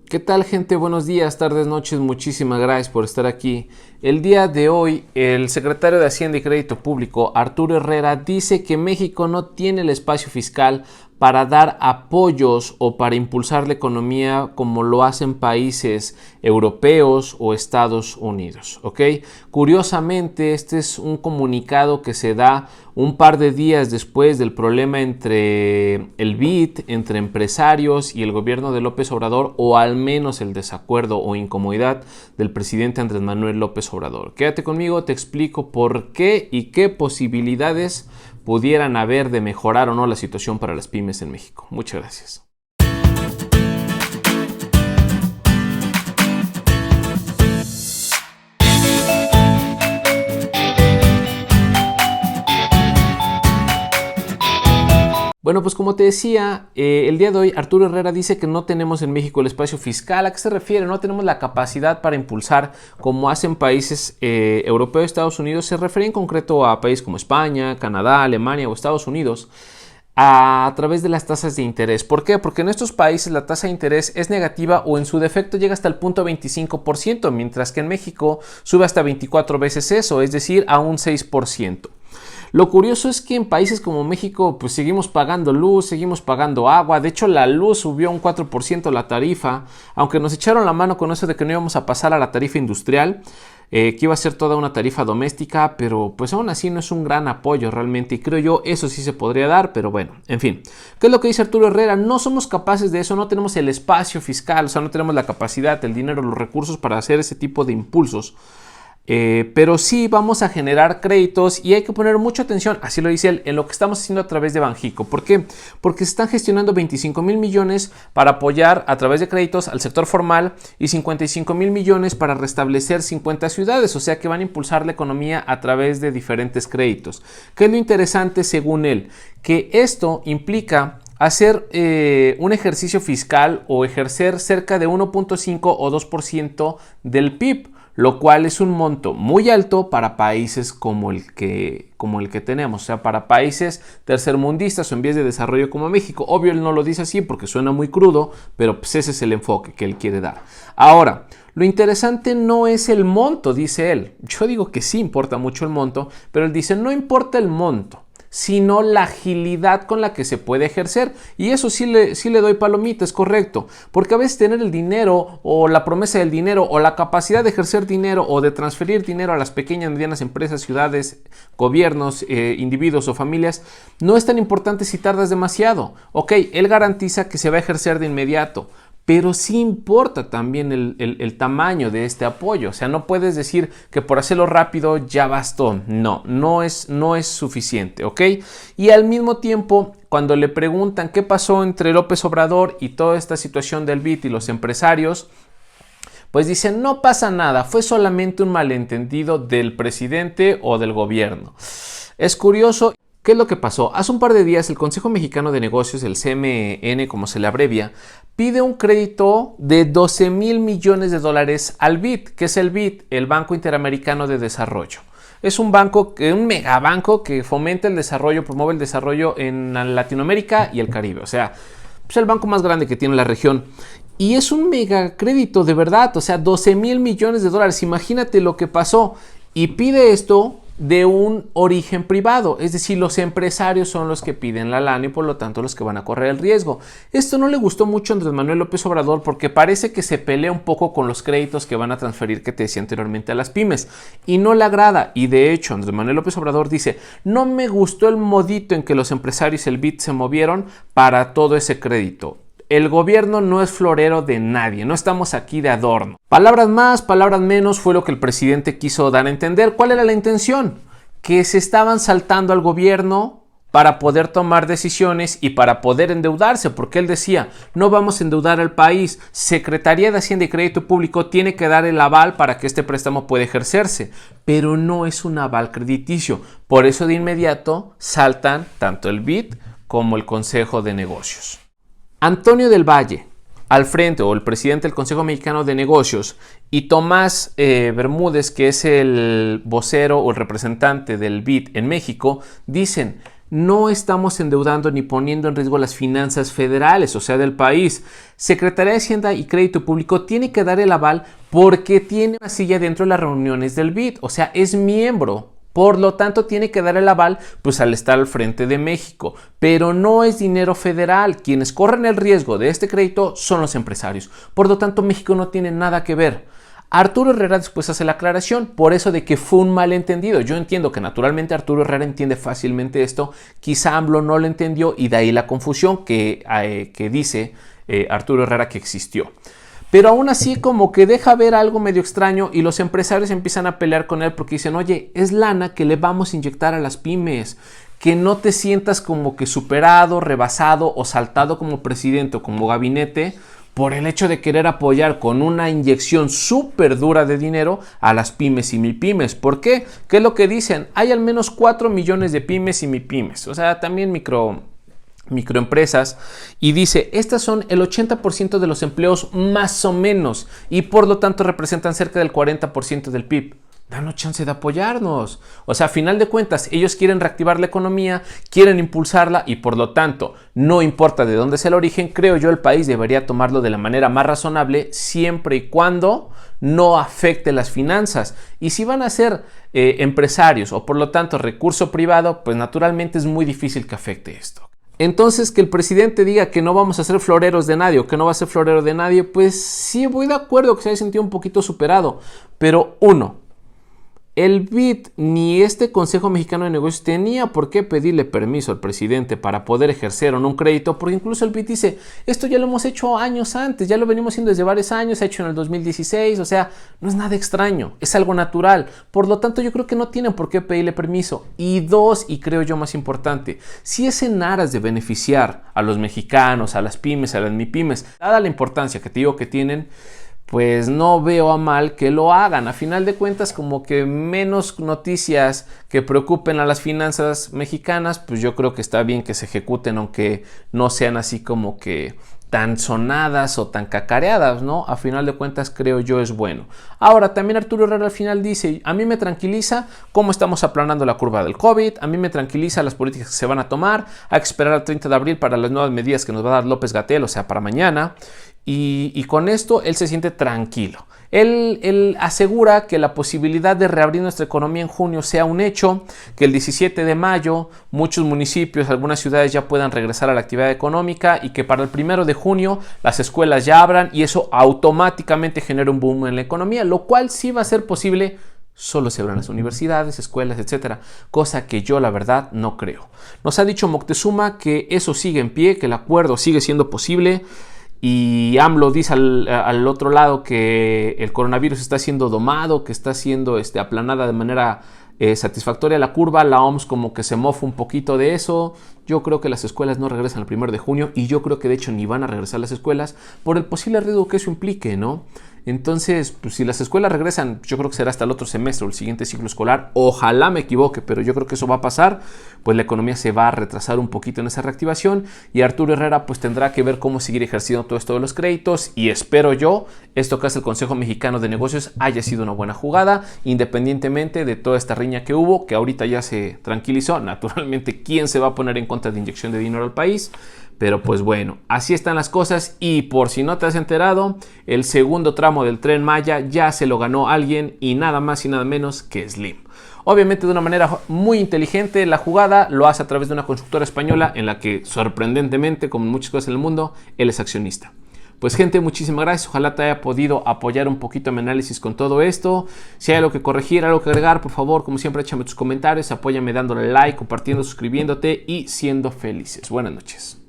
¿Qué tal, gente? Buenos días, tardes, noches, muchísimas gracias por estar aquí. El día de hoy, el secretario de Hacienda y Crédito Público, Arturo Herrera, dice que México no tiene el espacio fiscal para dar apoyos o para impulsar la economía como lo hacen países europeos o Estados Unidos, ¿ok? Curiosamente, este es un comunicado que se da un par de días después del problema entre el BID, entre empresarios y el gobierno de López Obrador, o al menos el desacuerdo o incomodidad del presidente Andrés Manuel López Obrador. Quédate conmigo, te explico por qué y qué posibilidades pudieran haber de mejorar o no la situación para las pymes en México. Muchas gracias. Bueno, pues como te decía, el día de hoy Arturo Herrera dice que no tenemos en México el espacio fiscal. ¿A qué se refiere? No tenemos la capacidad para impulsar como hacen países europeos, Estados Unidos. Se refiere en concreto a países como España, Canadá, Alemania o Estados Unidos a través de las tasas de interés. ¿Por qué? Porque en estos países la tasa de interés es negativa o en su defecto llega hasta el 0.25%, mientras que en México sube hasta 24 veces eso, es decir, a un 6%. Lo curioso es que en países como México pues seguimos pagando luz, seguimos pagando agua. De hecho, la luz subió un 4% la tarifa, aunque nos echaron la mano con eso de que no íbamos a pasar a la tarifa industrial, que iba a ser toda una tarifa doméstica, pero pues aún así no es un gran apoyo realmente, y creo yo eso sí se podría dar, pero bueno, en fin. ¿Qué es lo que dice Arturo Herrera? No somos capaces de eso, no tenemos el espacio fiscal, o sea, no tenemos la capacidad, el dinero, los recursos para hacer ese tipo de impulsos. Pero sí vamos a generar créditos y hay que poner mucha atención, así lo dice él, en lo que estamos haciendo a través de Banxico. ¿Por qué? Porque se están gestionando 25,000 millones para apoyar a través de créditos al sector formal y 55,000 millones para restablecer 50 ciudades, o sea que van a impulsar la economía a través de diferentes créditos. ¿Qué es lo interesante según él? Que esto implica hacer un ejercicio fiscal o ejercer cerca de 1.5 o 2% del PIB, lo cual es un monto muy alto para países como el que tenemos, o sea, para países tercermundistas o en vías de desarrollo como México. Obvio, él no lo dice así porque suena muy crudo, pero pues ese es el enfoque que él quiere dar. Ahora, lo interesante no es el monto, dice él. Yo digo que sí importa mucho el monto, pero él dice no importa el monto, sino la agilidad con la que se puede ejercer. Y eso sí le doy palomita, es correcto. Porque a veces tener el dinero o la promesa del dinero o la capacidad de ejercer dinero o de transferir dinero a las pequeñas y medianas empresas, ciudades, gobiernos, individuos o familias no es tan importante si tardas demasiado. Ok, él garantiza que se va a ejercer de inmediato, pero sí importa también el tamaño de este apoyo. O sea, no puedes decir que por hacerlo rápido ya bastó. No es suficiente, ¿ok? Y al mismo tiempo, cuando le preguntan qué pasó entre López Obrador y toda esta situación del BID y los empresarios, pues dicen, no pasa nada, fue solamente un malentendido del presidente o del gobierno. Es curioso. ¿Qué es lo que pasó? Hace un par de días el Consejo Mexicano de Negocios, el CMN como se le abrevia, pide un crédito de 12,000 millones de dólares al BID. ¿Qué es el BID? El Banco Interamericano de Desarrollo. Es un banco, un megabanco que fomenta el desarrollo, promueve el desarrollo en Latinoamérica y el Caribe. O sea, es el banco más grande que tiene la región. Y es un megacrédito de verdad, o sea, 12,000 millones de dólares. Imagínate lo que pasó. Y pide esto de un origen privado, es decir, los empresarios son los que piden la lana y por lo tanto los que van a correr el riesgo. Esto no le gustó mucho a Andrés Manuel López Obrador porque parece que se pelea un poco con los créditos que van a transferir, que te decía anteriormente, a las pymes, y no le agrada. Y de hecho Andrés Manuel López Obrador dice, no me gustó el modito en que los empresarios y el BID se movieron para todo ese crédito. El gobierno no es florero de nadie, no estamos aquí de adorno. Palabras más, palabras menos fue lo que el presidente quiso dar a entender. ¿Cuál era la intención? Que se estaban saltando al gobierno para poder tomar decisiones y para poder endeudarse, porque él decía, no vamos a endeudar al país, Secretaría de Hacienda y Crédito Público tiene que dar el aval para que este préstamo pueda ejercerse, pero no es un aval crediticio. Por eso de inmediato saltan tanto el BID como el Consejo de Negocios. Antonio del Valle, al frente, o el presidente del Consejo Mexicano de Negocios, y Tomás Bermúdez, que es el vocero o el representante del BID en México, dicen, no estamos endeudando ni poniendo en riesgo las finanzas federales, o sea, del país. Secretaría de Hacienda y Crédito Público tiene que dar el aval porque tiene una silla dentro de las reuniones del BID, o sea, es miembro. Por lo tanto, tiene que dar el aval pues al estar al frente de México. Pero no es dinero federal. Quienes corren el riesgo de este crédito son los empresarios. Por lo tanto, México no tiene nada que ver. Arturo Herrera después hace la aclaración, por eso de que fue un malentendido. Yo entiendo que naturalmente Arturo Herrera entiende fácilmente esto. Quizá AMLO no lo entendió y de ahí la confusión que dice Arturo Herrera que existió. Pero aún así como que deja ver algo medio extraño y los empresarios empiezan a pelear con él porque dicen, oye, es lana que le vamos a inyectar a las pymes, que no te sientas como que superado, rebasado o saltado como presidente o como gabinete por el hecho de querer apoyar con una inyección súper dura de dinero a las pymes y mipymes. ¿Por qué? ¿Qué es lo que dicen? Hay al menos 4 millones de pymes y mipymes, o sea, también microempresas, y dice, estas son el 80% de los empleos más o menos y por lo tanto representan cerca del 40% del PIB. Danos chance de apoyarnos. O sea, a final de cuentas, ellos quieren reactivar la economía, quieren impulsarla y por lo tanto, no importa de dónde sea el origen, creo yo el país debería tomarlo de la manera más razonable siempre y cuando no afecte las finanzas. Y si van a ser empresarios o por lo tanto recurso privado, pues naturalmente es muy difícil que afecte esto. Entonces, que el presidente diga que no vamos a ser floreros de nadie o que no va a ser florero de nadie, pues sí, voy de acuerdo que se haya sentido un poquito superado. Pero el BID ni este Consejo Mexicano de Negocios tenía por qué pedirle permiso al presidente para poder ejercer o no un crédito, porque incluso el BID dice, esto ya lo hemos hecho años antes, ya lo venimos haciendo desde varios años, se ha hecho en el 2016, o sea, no es nada extraño, es algo natural. Por lo tanto, yo creo que no tienen por qué pedirle permiso. Y dos, y creo yo más importante, si es en aras de beneficiar a los mexicanos, a las pymes, a las mipymes, dada la importancia que te digo que tienen, pues no veo a mal que lo hagan. A final de cuentas, como que menos noticias que preocupen a las finanzas mexicanas, pues yo creo que está bien que se ejecuten, aunque no sean así como que tan sonadas o tan cacareadas, ¿no? A final de cuentas creo yo es bueno. Ahora, también Arturo Herrera al final dice, a mí me tranquiliza cómo estamos aplanando la curva del COVID, a mí me tranquiliza las políticas que se van a tomar, hay que esperar al 30 de abril para las nuevas medidas que nos va a dar López-Gatell, o sea, para mañana. Y con esto él se siente tranquilo. Él asegura que la posibilidad de reabrir nuestra economía en junio sea un hecho, que el 17 de mayo muchos municipios, algunas ciudades ya puedan regresar a la actividad económica y que para el 1 de junio las escuelas ya abran y eso automáticamente genera un boom en la economía, lo cual sí va a ser posible. Solo se abran las universidades, escuelas, etcétera, cosa que yo la verdad no creo. Nos ha dicho Moctezuma que eso sigue en pie, que el acuerdo sigue siendo posible. Y AMLO dice al otro lado que el coronavirus está siendo domado, que está siendo aplanada de manera satisfactoria la curva. La OMS como que se mofa un poquito de eso. Yo creo que las escuelas no regresan el 1 de junio y yo creo que de hecho ni van a regresar las escuelas por el posible riesgo que eso implique, ¿no? Entonces, pues si las escuelas regresan, yo creo que será hasta el otro semestre o el siguiente ciclo escolar. Ojalá me equivoque, pero yo creo que eso va a pasar. Pues la economía se va a retrasar un poquito en esa reactivación y Arturo Herrera pues tendrá que ver cómo seguir ejerciendo todo esto de los créditos y espero yo, esto que hace el Consejo Mexicano de Negocios haya sido una buena jugada, independientemente de toda esta riña que hubo, que ahorita ya se tranquilizó. Naturalmente, ¿quién se va a poner en contra de inyección de dinero al país? Pero pues bueno, así están las cosas y por si no te has enterado, el segundo tramo del Tren Maya ya se lo ganó alguien y nada más y nada menos que Slim. Obviamente de una manera muy inteligente la jugada, lo hace a través de una constructora española en la que sorprendentemente, como en muchas cosas en el mundo, él es accionista. Pues gente, muchísimas gracias, ojalá te haya podido apoyar un poquito en mi análisis con todo esto. Si hay algo que corregir, algo que agregar, por favor, como siempre, échame tus comentarios, apóyame dándole like, compartiendo, suscribiéndote y siendo felices. Buenas noches.